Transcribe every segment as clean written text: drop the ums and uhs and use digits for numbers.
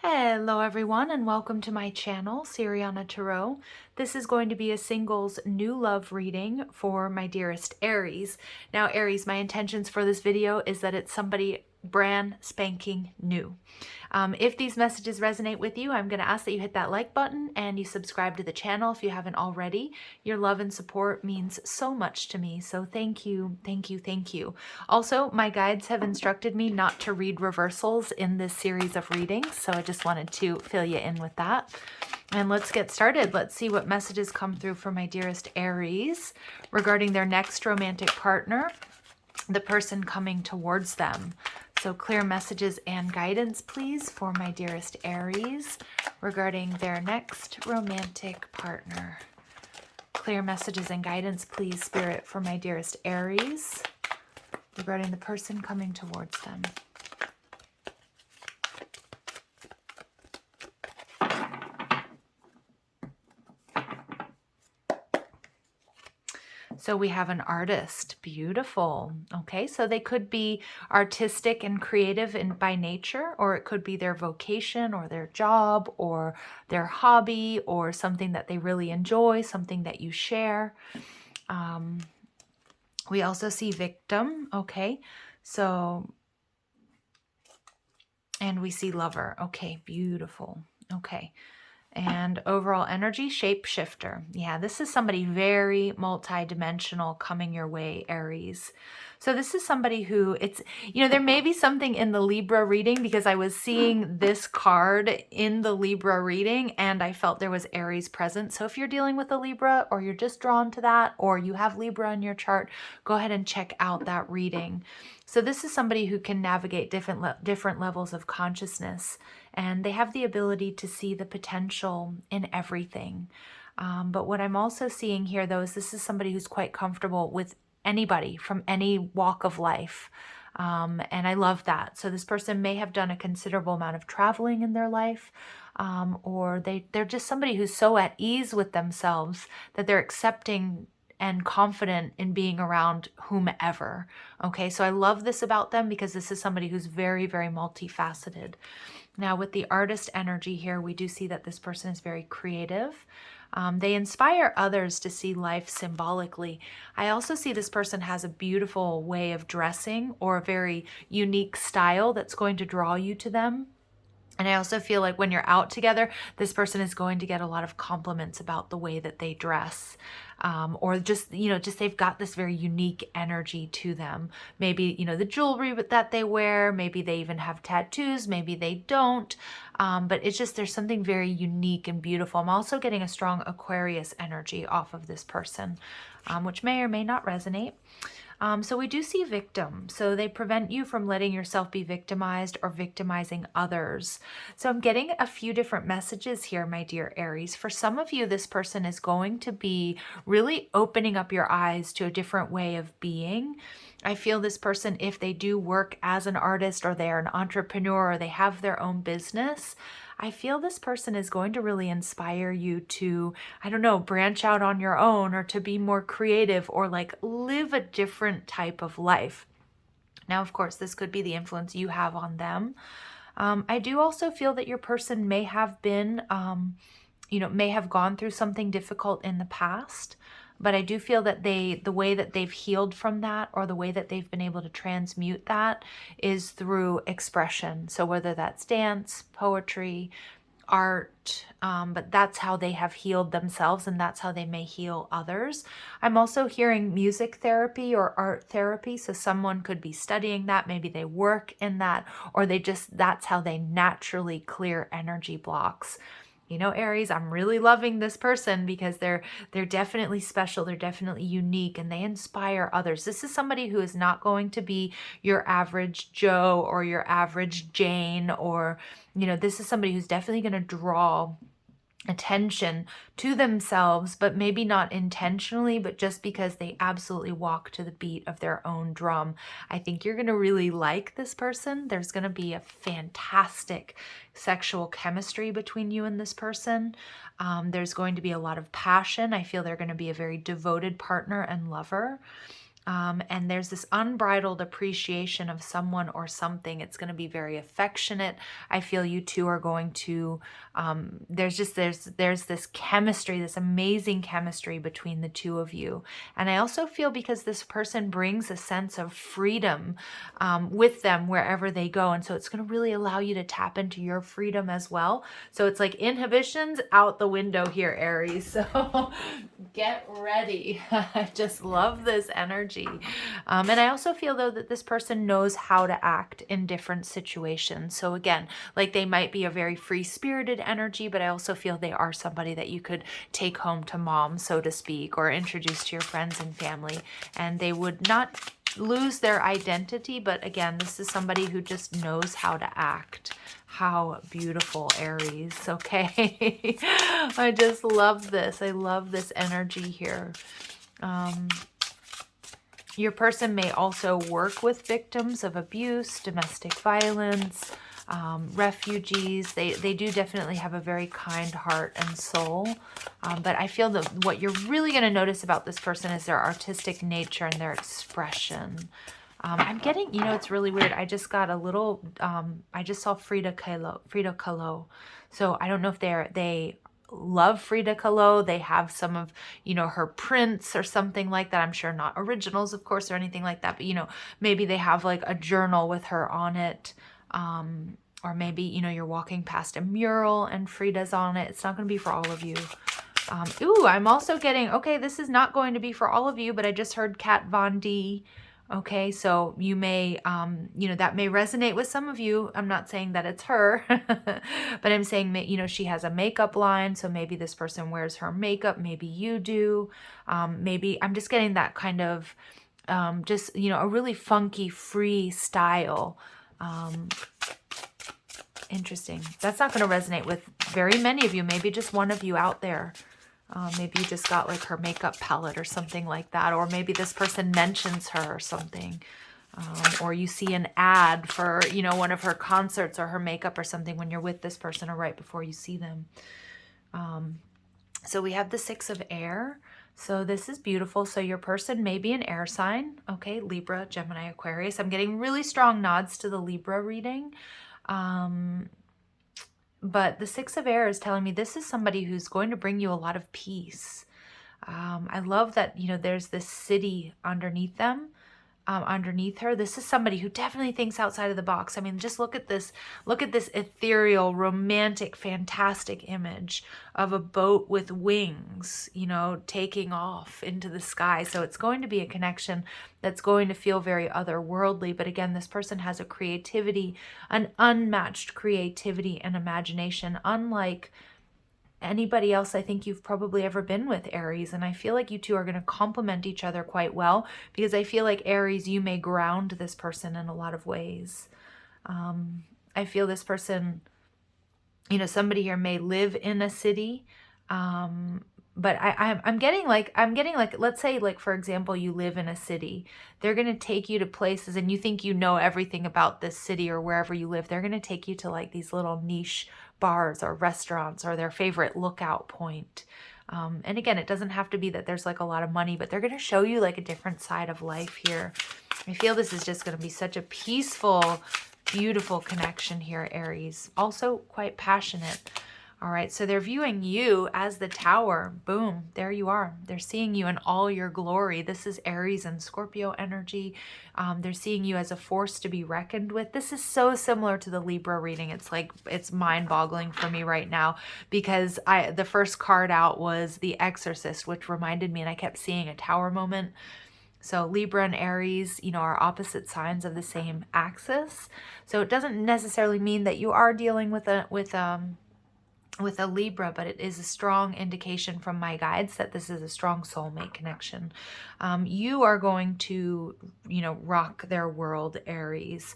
Hello everyone and welcome to my channel, Siriana Tarot. This is going to be a singles new love reading for my dearest Aries. Now Aries, my intentions for this video is that it's somebody brand spanking new. If these messages resonate with you, I'm going to ask that you hit that like button and you subscribe to the channel if you haven't already. Your love and support means so much to me, so thank you, thank you, thank you. Also, my guides have instructed me not to read reversals in this series of readings, so I just wanted to fill you in with that. And let's get started. Let's see what messages come through for my dearest Aries regarding their next romantic partner, the person coming towards them. So clear messages and guidance, please, for my dearest Aries regarding their next romantic partner. Clear messages and guidance, please, Spirit, for my dearest Aries regarding the person coming towards them. So we have an artist. Beautiful. Okay, so they could be artistic and creative by nature, or it could be their vocation or their job or their hobby or something that they really enjoy, something that you share. We also see victim. Okay, so, and we see lover. Okay, beautiful. Okay. And overall energy, shapeshifter. Yeah, this is somebody very multi-dimensional coming your way, Aries. So this is somebody who there may be something in the Libra reading because I was seeing this card in the Libra reading and I felt there was Aries present. So if you're dealing with a Libra or you're just drawn to that or you have Libra in your chart, go ahead and check out that reading. So this is somebody who can navigate different levels of consciousness, and they have the ability to see the potential in everything. But what I'm also seeing here, though, is this is somebody who's quite comfortable with anybody from any walk of life. And I love that. So this person may have done a considerable amount of traveling in their life, or they're just somebody who's so at ease with themselves that they're accepting and confident in being around whomever. Okay, so I love this about them because this is somebody who's very, very multifaceted. Now with the artist energy here, we do see that this person is very creative. They inspire others to see life symbolically. I also see this person has a beautiful way of dressing or a very unique style that's going to draw you to them. And I also feel like when you're out together, this person is going to get a lot of compliments about the way that they dress. Or just they've got this very unique energy to them. Maybe, the jewelry that they wear, maybe they even have tattoos, maybe they don't. But it's just, there's something very unique and beautiful. I'm also getting a strong Aquarius energy off of this person, which may or may not resonate. So we do see victim. So they prevent you from letting yourself be victimized or victimizing others. So I'm getting a few different messages here, my dear Aries. For some of you, this person is going to be really opening up your eyes to a different way of being. I feel this person, if they do work as an artist or they're an entrepreneur or they have their own business, I feel this person is going to really inspire you to, I don't know, branch out on your own or to be more creative or like live a different type of life. Now, of course, this could be the influence you have on them. I do also feel that your person may have been, may have gone through something difficult in the past. But I do feel that the way that they've healed from that or the way that they've been able to transmute that is through expression. So whether that's dance, poetry, art, but that's how they have healed themselves and that's how they may heal others. I'm also hearing music therapy or art therapy. So someone could be studying that, maybe they work in that, or that's how they naturally clear energy blocks. Aries, I'm really loving this person because they're definitely special. They're definitely unique and they inspire others. This is somebody who is not going to be your average Joe or your average Jane or, this is somebody who's definitely going to draw attention to themselves, but maybe not intentionally, but just because they absolutely walk to the beat of their own drum. I think you're going to really like this person. There's going to be a fantastic sexual chemistry between you and this person. There's going to be a lot of passion. I feel they're going to be a very devoted partner and lover. And there's this unbridled appreciation of someone or something. It's going to be very affectionate. I feel you two are going to, there's this chemistry, this amazing chemistry between the two of you. And I also feel because this person brings a sense of freedom with them wherever they go. And so it's going to really allow you to tap into your freedom as well. So it's like inhibitions out the window here, Aries. So get ready. I just love this energy. And I also feel though that this person knows how to act in different situations. So again, like they might be a very free-spirited energy, but I also feel they are somebody that you could take home to mom, so to speak, or introduce to your friends and family, and they would not lose their identity. But again, this is somebody who just knows how to act. How beautiful, Aries. Okay. I just love this. I love this energy here. Your person may also work with victims of abuse, domestic violence, refugees. They do definitely have a very kind heart and soul. But I feel that what you're really going to notice about this person is their artistic nature and their expression. I'm getting, it's really weird. I just got a little, I just saw Frida Kahlo. So I don't know if they love Frida Kahlo. They have some of, her prints or something like that. I'm sure not originals, of course, or anything like that. But, maybe they have like a journal with her on it. Or maybe, you're walking past a mural and Frida's on it. It's not going to be for all of you. Ooh, I'm also getting, okay, this is not going to be for all of you, but I just heard Kat Von D. Okay, so you may, that may resonate with some of you. I'm not saying that it's her, but I'm saying, she has a makeup line. So maybe this person wears her makeup. Maybe you do. Maybe I'm just getting that kind of, a really funky, free style. Interesting. That's not going to resonate with very many of you. Maybe just one of you out there. Maybe you just got like her makeup palette or something like that. Or maybe this person mentions her or something. Or you see an ad for, one of her concerts or her makeup or something when you're with this person or right before you see them. So we have the 6 of air. So this is beautiful. So your person may be an air sign. Okay, Libra, Gemini, Aquarius. I'm getting really strong nods to the Libra reading. But the 6 of air is telling me this is somebody who's going to bring you a lot of peace. I love that, there's this city underneath them, underneath her. This is somebody who definitely thinks outside of the box. I mean, just look at this ethereal, romantic, fantastic image of a boat with wings, taking off into the sky. So it's going to be a connection that's going to feel very otherworldly. But again, this person has a creativity, an unmatched creativity and imagination, unlike anybody else I think you've probably ever been with, Aries. And I feel like you two are going to complement each other quite well, because I feel like, Aries, you may ground this person in a lot of ways. I feel this person, somebody here may live in a city, but I'm getting like, let's say, like, for example, you live in a city. They're going to take you to places and you think you know everything about this city or wherever you live. They're going to take you to like these little niche bars or restaurants or their favorite lookout point. And again, it doesn't have to be that there's like a lot of money, but they're going to show you like a different side of life here. I feel this is just going to be such a peaceful, beautiful connection here, Aries. Also quite passionate. All right, so they're viewing you as the Tower. Boom, there you are. They're seeing you in all your glory. This is Aries and Scorpio energy. They're seeing you as a force to be reckoned with. This is so similar to the Libra reading. It's like, it's mind-boggling for me right now, because the first card out was the Exorcist, which reminded me, and I kept seeing a Tower moment. So Libra and Aries, are opposite signs of the same axis. So it doesn't necessarily mean that you are dealing with a Libra, but it is a strong indication from my guides that this is a strong soulmate connection. You are going to, rock their world, Aries.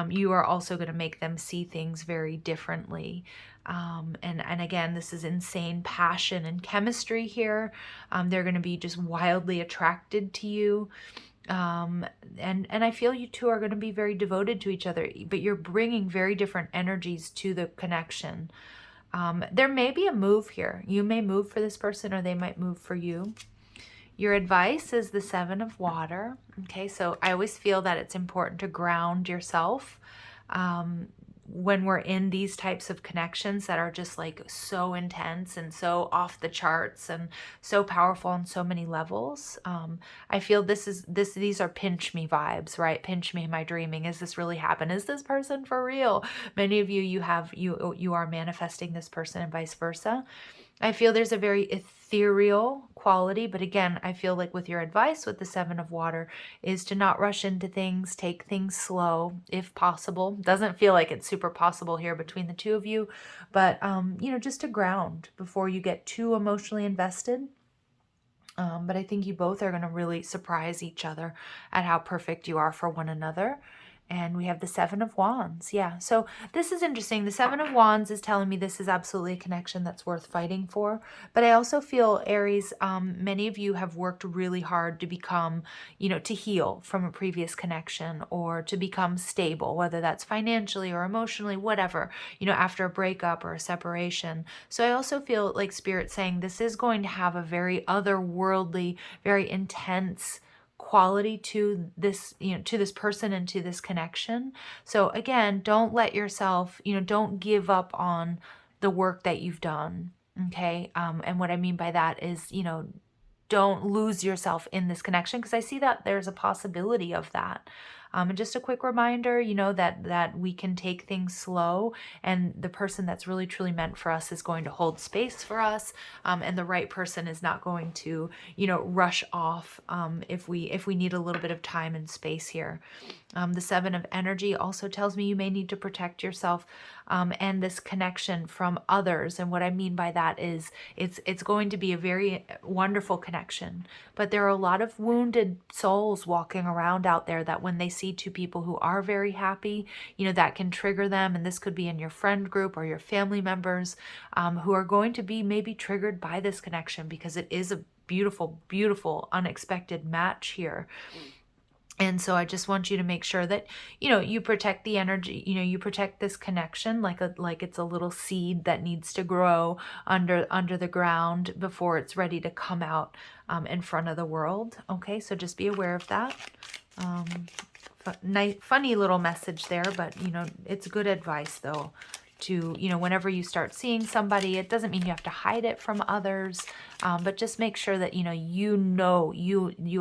You are also going to make them see things very differently. And again, this is insane passion and chemistry here. They're going to be just wildly attracted to you. And I feel you two are going to be very devoted to each other, but you're bringing very different energies to the connection. There may be a move here. You may move for this person or they might move for you. Your advice is the Seven of Water. Okay, so I always feel that it's important to ground yourself when we're in these types of connections that are just like so intense and so off the charts and so powerful on so many levels. I feel these are pinch me vibes, right? Pinch me, am I dreaming? Is this really happen? Is this person for real? Many of you, you are manifesting this person and vice versa. I feel there's a very ethereal quality, but again, I feel like with your advice with the Seven of Water is to not rush into things, take things slow if possible. Doesn't feel like it's super possible here between the two of you, but just to ground before you get too emotionally invested. But I think you both are going to really surprise each other at how perfect you are for one another. And we have the Seven of Wands. Yeah, so this is interesting. The Seven of Wands is telling me this is absolutely a connection that's worth fighting for. But I also feel, Aries, many of you have worked really hard to become, to heal from a previous connection or to become stable, whether that's financially or emotionally, whatever, after a breakup or a separation. So I also feel like Spirit saying this is going to have a very otherworldly, very intense quality to this, to this person and to this connection. So again, don't let yourself, don't give up on the work that you've done. Okay. And what I mean by that is, don't lose yourself in this connection, because I see that there's a possibility of that. And just a quick reminder, that we can take things slow, and the person that's really truly meant for us is going to hold space for us, and the right person is not going to, rush off if we need a little bit of time and space here. The Seven of Energy also tells me you may need to protect yourself and this connection from others. And what I mean by that is it's going to be a very wonderful connection, but there are a lot of wounded souls walking around out there that when they see two people who are very happy, that can trigger them. And this could be in your friend group or your family members who are going to be maybe triggered by this connection, because it is a beautiful, beautiful, unexpected match here. And so I just want you to make sure that, you protect the energy, you protect this connection like it's a little seed that needs to grow under the ground before it's ready to come out in front of the world. Okay, so just be aware of that. Funny little message there, but, it's good advice though. To, whenever you start seeing somebody, it doesn't mean you have to hide it from others, but just make sure that, you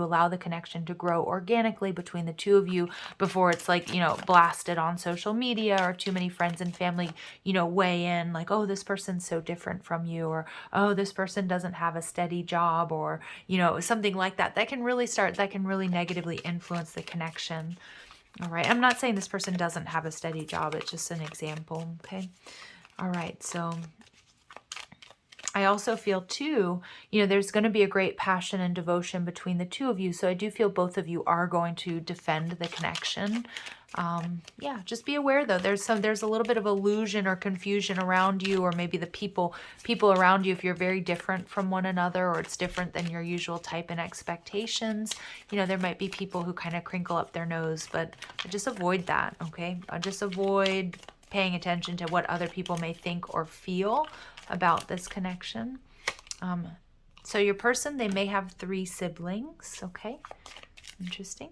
allow the connection to grow organically between the two of you before it's like, blasted on social media or too many friends and family, weigh in like, oh, this person's so different from you, or, oh, this person doesn't have a steady job, or, something like that. That can really negatively influence the connection. All right, I'm not saying this person doesn't have a steady job. It's just an example, okay? All right, so I also feel too, there's going to be a great passion and devotion between the two of you. So I do feel both of you are going to defend the connection. Yeah, just be aware though. There's a little bit of illusion or confusion around you, or maybe the people around you, if you're very different from one another, or it's different than your usual type and expectations. There might be people who kind of crinkle up their nose, but just avoid that, okay? Just avoid paying attention to what other people may think or feel about this connection. So your person, they may have 3 siblings, okay? Interesting.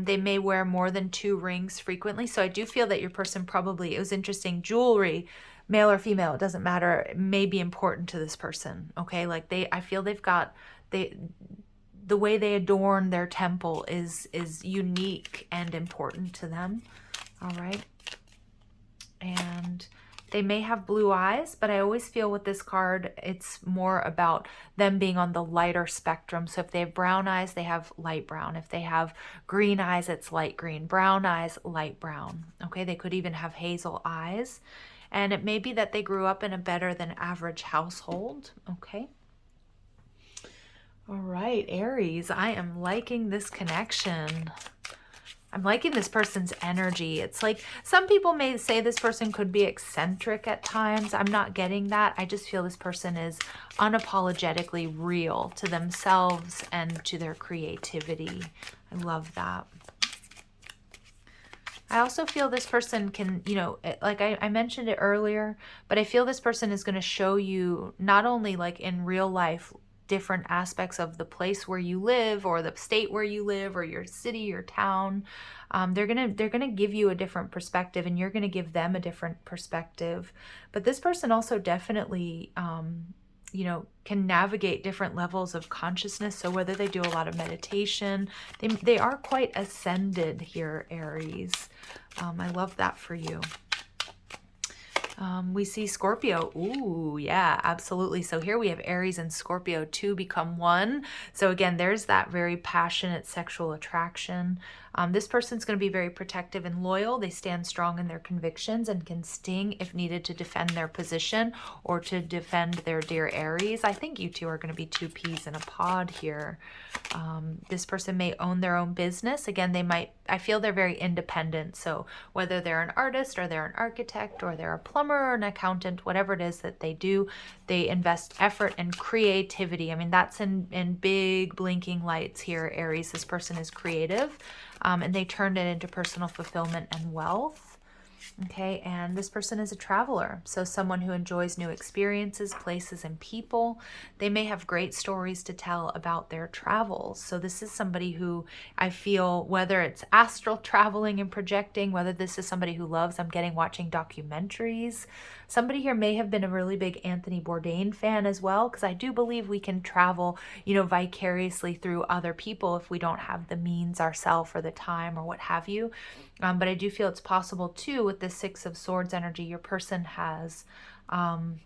They may wear more than 2 rings frequently. So I do feel that your person probably, it was interesting, jewelry, male or female, it doesn't matter, it may be important to this person, okay? Like I feel they've got, the way they adorn their temple is unique and important to them, all right? And they may have blue eyes, but I always feel with this card, it's more about them being on the lighter spectrum. So if they have brown eyes, they have light brown. If they have green eyes, it's light green. Brown eyes, light brown. Okay, they could even have hazel eyes. And it may be that they grew up in a better than average household. Okay. All right, Aries, I am liking this connection. I'm liking this person's energy. It's like some people may say this person could be eccentric at times. I'm not getting that. I just feel this person is unapologetically real to themselves and to their creativity. I love that. I also feel this person can, like I mentioned it earlier, but I feel this person is going to show you not only like in real life different aspects of the place where you live, or the state where you live, or your city, your town. They're gonna give you a different perspective, and you're gonna give them a different perspective. But this person also definitely, you know, can navigate different levels of consciousness. So whether they do a lot of meditation, they are quite ascended here, Aries. I love that for you. We see Scorpio. Ooh, yeah, absolutely. So here we have Aries and Scorpio, two become one. So again, there's that very passionate sexual attraction. This person's going to be very protective and loyal. They stand strong in their convictions and can sting if needed to defend their position or to defend their dear Aries. I think you two are going to be two peas in a pod here. This person may own their own business. Again, I feel they're very independent. So whether they're an artist or they're an architect or they're a plumber or an accountant, whatever it is that they do, they invest effort and creativity. I mean, that's in big blinking lights here, Aries. This person is creative, and they turned it into personal fulfillment and wealth. Okay, and this person is a traveler, so someone who enjoys new experiences, places, and people. They may have great stories to tell about their travels. So this is somebody who I feel, whether it's astral traveling and projecting, whether this is somebody who loves, I'm getting watching documentaries. Somebody here may have been a really big Anthony Bourdain fan as well, because I do believe we can travel, you know, vicariously through other people if we don't have the means ourselves or the time or what have you. But I do feel it's possible too with the Six of Swords energy. Your person has done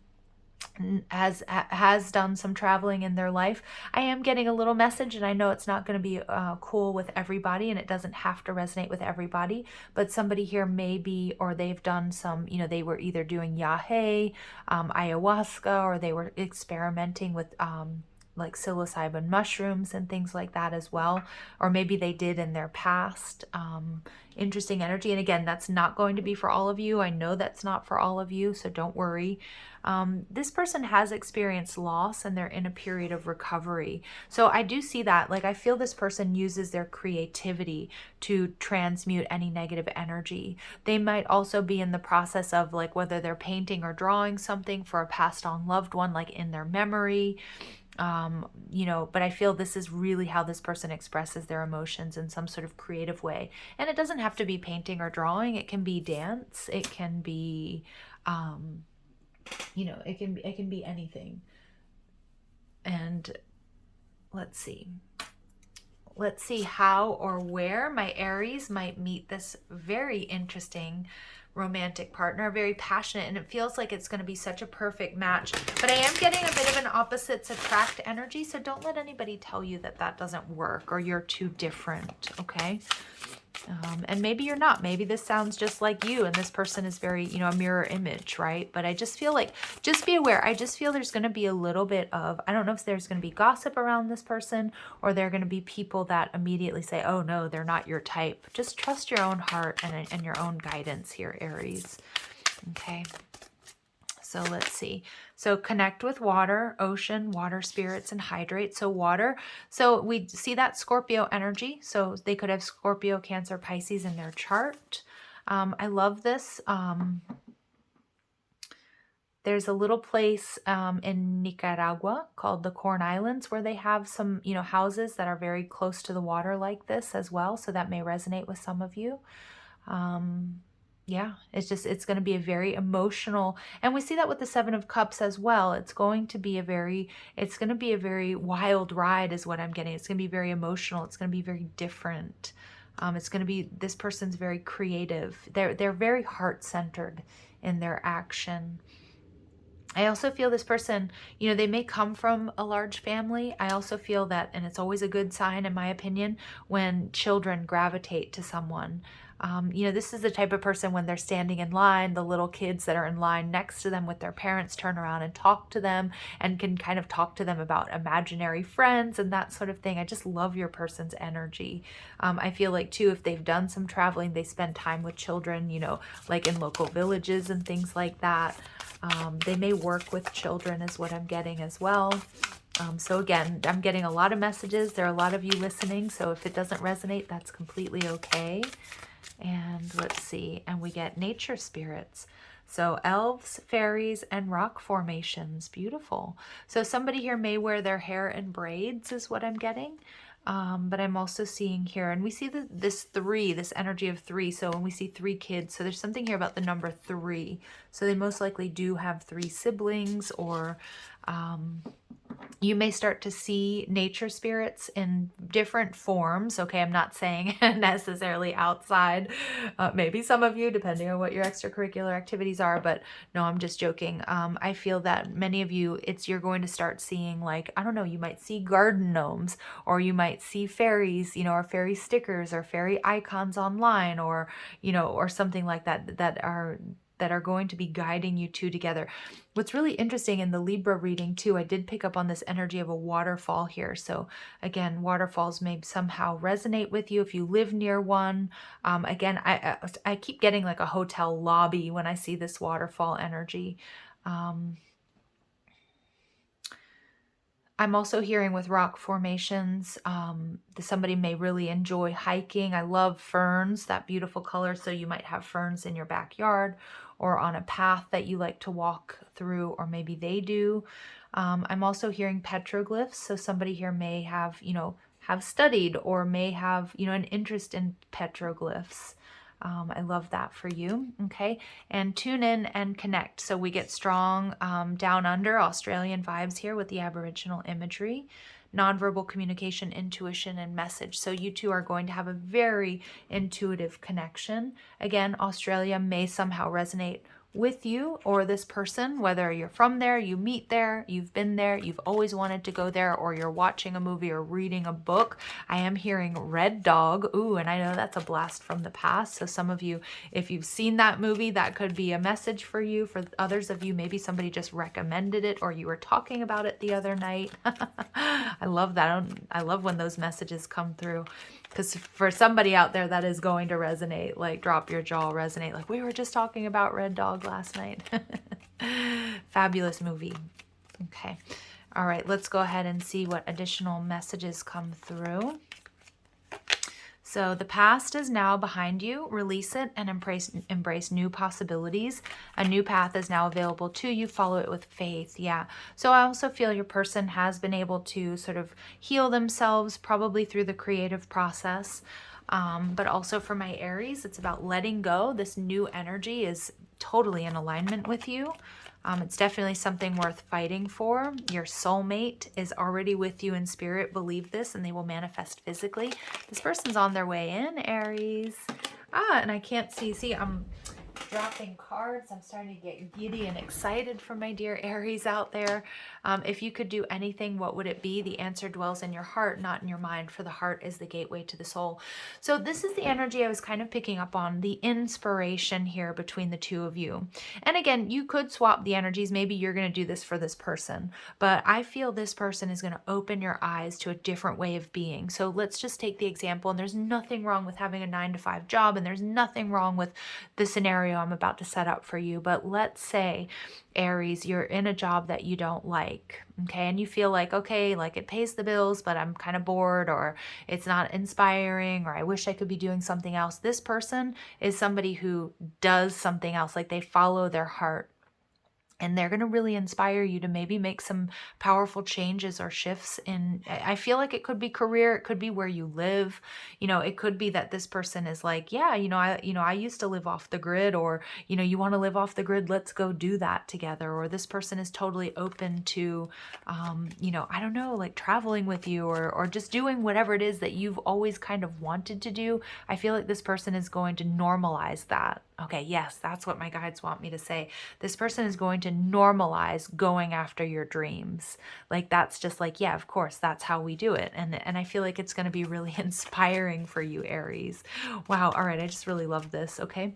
some traveling in their life. I am getting a little message, and I know it's not going to be cool with everybody, and it doesn't have to resonate with everybody, but somebody here may be, or they've done some, you know, they were either doing yahe, ayahuasca, or they were experimenting with like psilocybin mushrooms and things like that as well, or maybe they did in their past. Interesting energy. And again, that's not going to be for all of you. I know that's not for all of you, so don't worry. This person has experienced loss and they're in a period of recovery. So I do see that. Like, I feel this person uses their creativity to transmute any negative energy. They might also be in the process of, like, whether they're painting or drawing something for a passed on loved one, like in their memory. You know, but I feel this is really how this person expresses their emotions in some sort of creative way. And it doesn't have to be painting or drawing. It can be dance. It can be, you know, it can be anything. And let's see how or where my Aries might meet this very interesting romantic partner, very passionate, and it feels like it's going to be such a perfect match. But I am getting a bit of an opposites attract energy, so don't let anybody tell you that that doesn't work or you're too different, okay? And maybe you're not. Maybe this sounds just like you and this person is very, you know, a mirror image, right? But I just feel like, just be aware. I just feel there's going to be a little bit of, I don't know if there's going to be gossip around this person, or there are going to be people that immediately say, oh no, they're not your type. Just trust your own heart and your own guidance here, Aries. Okay. So let's see. So connect with water, ocean, water spirits, and hydrate. So water. So we see that Scorpio energy. So they could have Scorpio, Cancer, Pisces in their chart. I love this. There's a little place in Nicaragua called the Corn Islands where they have some, you know, houses that are very close to the water like this as well. So that may resonate with some of you. Yeah, it's going to be a very emotional, and we see that with the Seven of Cups as well. It's going to be a very wild ride is what I'm getting. It's going to be very emotional. It's going to be very different. It's going to be, this person's very creative. They're very heart-centered in their action. I also feel this person, you know, they may come from a large family. I also feel that, and it's always a good sign in my opinion, when children gravitate to someone. You know, this is the type of person when they're standing in line, the little kids that are in line next to them with their parents turn around and talk to them and can kind of talk to them about imaginary friends and that sort of thing. I just love your person's energy. I feel like too, if they've done some traveling, they spend time with children, you know, like in local villages and things like that. They may work with children is what I'm getting as well. So again, I'm getting a lot of messages. There are a lot of you listening. So if it doesn't resonate, that's completely okay. And let's see, and we get nature spirits. So elves, fairies, and rock formations. Beautiful. So somebody here may wear their hair in braids is what I'm getting. But I'm also seeing here, and we see this three, this energy of three. So when we see three kids, so there's something here about the number three. So they most likely do have three siblings, or you may start to see nature spirits in different forms. Okay, I'm not saying necessarily outside. Maybe some of you, depending on what your extracurricular activities are, but no, I'm just joking. I feel that many of you, you're going to start seeing, like, I don't know, you might see garden gnomes, or you might see fairies, or fairy stickers or fairy icons online, or, or something like that, that are going to be guiding you two together. What's really interesting in the Libra reading too, I did pick up on this energy of a waterfall here. So again, waterfalls may somehow resonate with you if you live near one. Again, I keep getting like a hotel lobby when I see this waterfall energy. I'm also hearing with rock formations, that somebody may really enjoy hiking. I love ferns, that beautiful color. So you might have ferns in your backyard or on a path that you like to walk through, or maybe they do. I'm also hearing petroglyphs. So somebody here may have, have studied or may have, an interest in petroglyphs. I love that for you. Okay. And tune in and connect. So we get strong down under Australian vibes here with the Aboriginal imagery, nonverbal communication, intuition, and message. So you two are going to have a very intuitive connection. Again, Australia may somehow resonate with you or this person, whether you're from there, you meet there, you've been there, you've always wanted to go there, or you're watching a movie or reading a book. I am hearing Red Dog. Ooh, and I know that's a blast from the past. So some of you, if you've seen that movie, that could be a message for you. For others of you, maybe somebody just recommended it or you were talking about it the other night. I love that. I love when those messages come through. Because for somebody out there, that is going to resonate, like drop your jaw, resonate. Like, we were just talking about Red Dog last night. Fabulous movie. Okay. All right, let's go ahead and see what additional messages come through. So the past is now behind you. Release it and embrace new possibilities. A new path is now available to you. Follow it with faith. Yeah. So I also feel your person has been able to sort of heal themselves, probably through the creative process. But also for my Aries, it's about letting go. This new energy is totally in alignment with you. It's definitely something worth fighting for. Your soulmate is already with you in spirit. Believe this, and they will manifest physically. This person's on their way in, Aries. And I can't see, I'm dropping cards. I'm starting to get giddy and excited for my dear Aries out there. If you could do anything, what would it be? The answer dwells in your heart, not in your mind, for the heart is the gateway to the soul. So this is the energy I was kind of picking up on, the inspiration here between the two of you. And again, you could swap the energies. Maybe you're going to do this for this person, but I feel this person is going to open your eyes to a different way of being. So let's just take the example, and there's nothing wrong with having a 9-to-5 job, and there's nothing wrong with the scenario I'm about to set up for you. But let's say, Aries, you're in a job that you don't like, okay, and you feel like, okay, like it pays the bills, but I'm kind of bored, or it's not inspiring, or I wish I could be doing something else. This person is somebody who does something else, like they follow their heart. And they're going to really inspire you to maybe make some powerful changes or shifts in, I feel like it could be career, it could be where you live. It could be that this person is like, yeah, I used to live off the grid, or, you want to live off the grid, let's go do that together. Or this person is totally open to, I don't know, like traveling with you, or just doing whatever it is that you've always kind of wanted to do. I feel like this person is going to normalize that. Okay, yes, that's what my guides want me to say. This person is going to normalize going after your dreams. Like, that's just like, yeah, of course, that's how we do it. And I feel like it's going to be really inspiring for you, Aries. Wow. All right. I just really love this. Okay.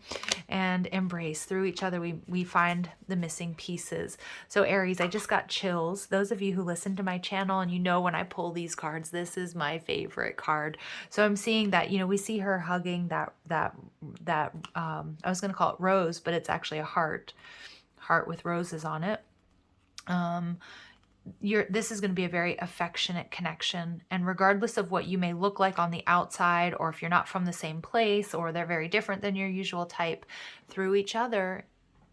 And embrace. Through each other, we find the missing pieces. So Aries, I just got chills. Those of you who listen to my channel, and when I pull these cards, this is my favorite card. So I'm seeing that, we see her hugging that I was going to call it rose, but it's actually a heart with roses on it. This is going to be a very affectionate connection, and regardless of what you may look like on the outside, or if you're not from the same place, or they're very different than your usual type, through each other,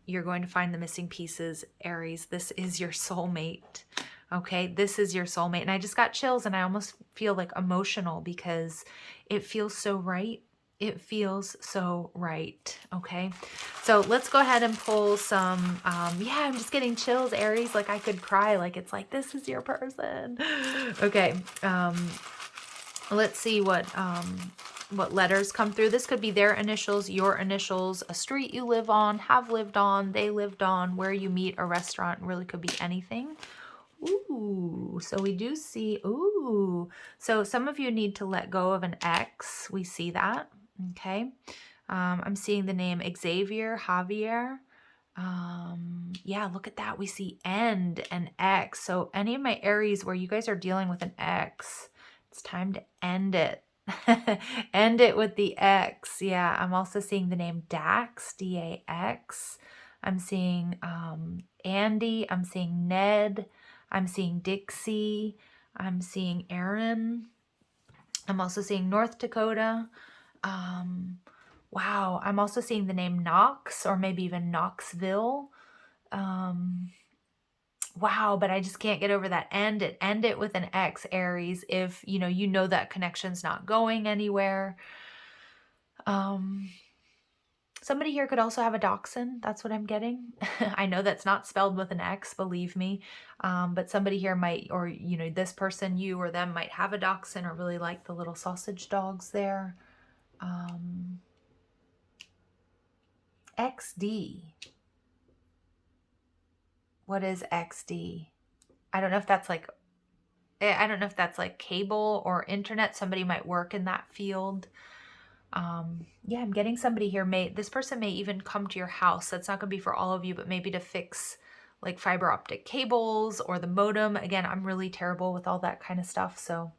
you're going to find the missing pieces, Aries. This is your soulmate. Okay, this is your soulmate. And I just got chills and I almost feel like emotional because it feels so right. It feels so right. Okay, so let's go ahead and pull some, yeah, I'm just getting chills, Aries. Like I could cry. Like it's like, this is your person. Okay, let's see what letters come through. This could be their initials, your initials, a street you live on, have lived on, they lived on, where you meet, a restaurant, really could be anything. Ooh, so we do see, ooh, so some of you need to let go of an ex. We see that, okay. I'm seeing the name Xavier, Javier. Yeah, look at that. We see end and X. So any of my Aries where you guys are dealing with an X, it's time to end it. End it with the X. Yeah, I'm also seeing the name Dax, D-A-X. I'm seeing Andy. I'm seeing Ned. I'm seeing Dixie. I'm seeing Aaron. I'm also seeing North Dakota. Wow, I'm also seeing the name Knox or maybe even Knoxville. Wow, but I just can't get over that end it with an X, Aries, if you know that connection's not going anywhere. Somebody here could also have a dachshund. That's what I'm getting. I know that's not spelled with an X, believe me. But somebody here might, or this person, you or them, might have a dachshund or really like the little sausage dogs there. XD. What is XD? I don't know if that's like cable or internet. Somebody might work in that field. Yeah, I'm getting somebody here. This person may even come to your house. That's not going to be for all of you, but maybe to fix like fiber optic cables or the modem. Again, I'm really terrible with all that kind of stuff. So,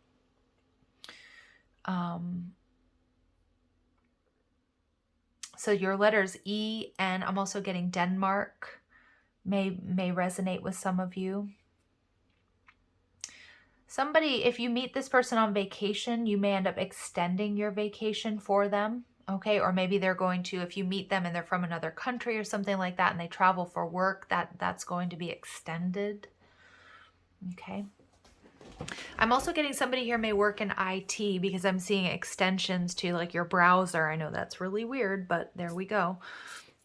so your letters E, and I'm also getting Denmark may resonate with some of you. Somebody, if you meet this person on vacation, you may end up extending your vacation for them, okay? Or maybe they're going to, if you meet them and they're from another country or something like that and they travel for work, that's going to be extended, okay? I'm also getting somebody here may work in IT because I'm seeing extensions to like your browser. I know that's really weird, but there we go.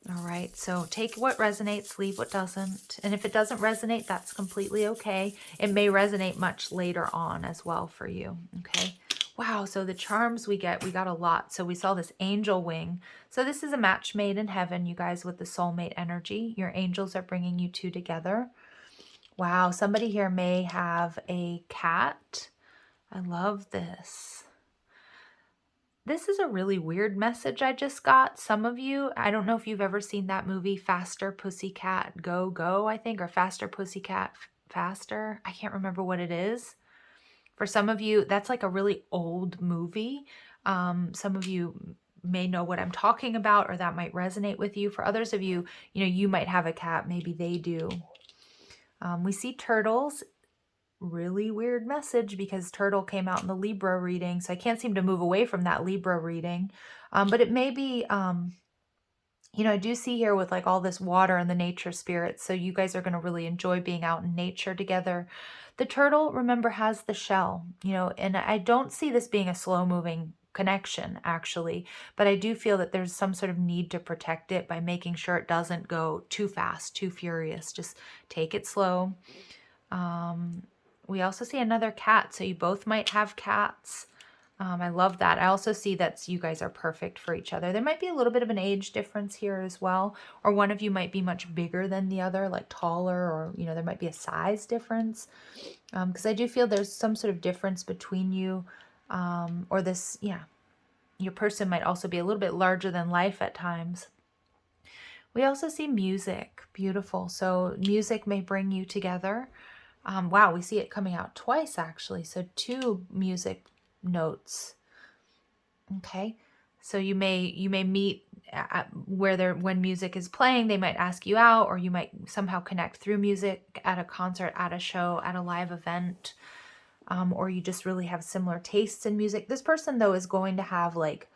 All right, so take what resonates, leave what doesn't. And if it doesn't resonate, that's completely okay. It may resonate much later on as well for you, okay? Wow, so the charms we got a lot. So we saw this angel wing. So this is a match made in heaven, you guys, with the soulmate energy. Your angels are bringing you two together. Wow, somebody here may have a cat. I love this. This is a really weird message I just got. Some of you, I don't know if you've ever seen that movie, Faster Pussycat Go Go, I think, or Faster Pussycat Faster. I can't remember what it is. For some of you, that's like a really old movie. Some of you may know what I'm talking about, or that might resonate with you. For others of you, you might have a cat. Maybe they do. We see turtles. Really weird message because turtle came out in the Libra reading, so I can't seem to move away from that Libra reading, but it may be I do see here with like all this water and the nature spirits, so you guys are going to really enjoy being out in nature together. The turtle, remember, has the shell, and I don't see this being a slow moving connection actually, but I do feel that there's some sort of need to protect it by making sure it doesn't go too fast, too furious. Just take it slow. We also see another cat, so you both might have cats. I love that. I also see that you guys are perfect for each other. There might be a little bit of an age difference here as well, or one of you might be much bigger than the other, like taller, or there might be a size difference. Because I do feel there's some sort of difference between you, or this, yeah. Your person might also be a little bit larger than life at times. We also see music. Beautiful. So music may bring you together. Wow, we see it coming out twice actually. So 2 music notes. Okay, so you may meet when music is playing. They might ask you out, or you might somehow connect through music at a concert, at a show, at a live event, or you just really have similar tastes in music. This person though is going to have like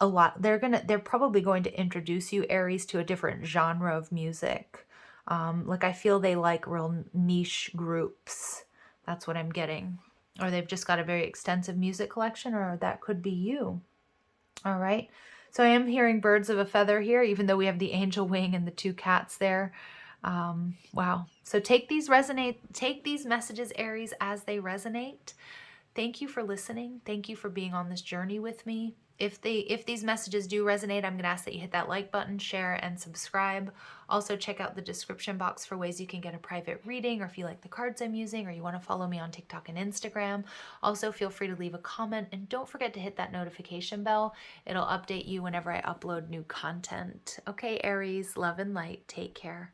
a lot. They're probably going to introduce you, Aries, to a different genre of music. Like I feel they like real niche groups. That's what I'm getting. Or they've just got a very extensive music collection, or that could be you. All right. So I am hearing birds of a feather here, even though we have the angel wing and the two cats there. Wow. So take these messages, Aries, as they resonate. Thank you for listening. Thank you for being on this journey with me. If these messages do resonate, I'm going to ask that you hit that like button, share, and subscribe. Also, check out the description box for ways you can get a private reading, or if you like the cards I'm using, or you want to follow me on TikTok and Instagram. Also, feel free to leave a comment, and don't forget to hit that notification bell. It'll update you whenever I upload new content. Okay, Aries, love and light. Take care.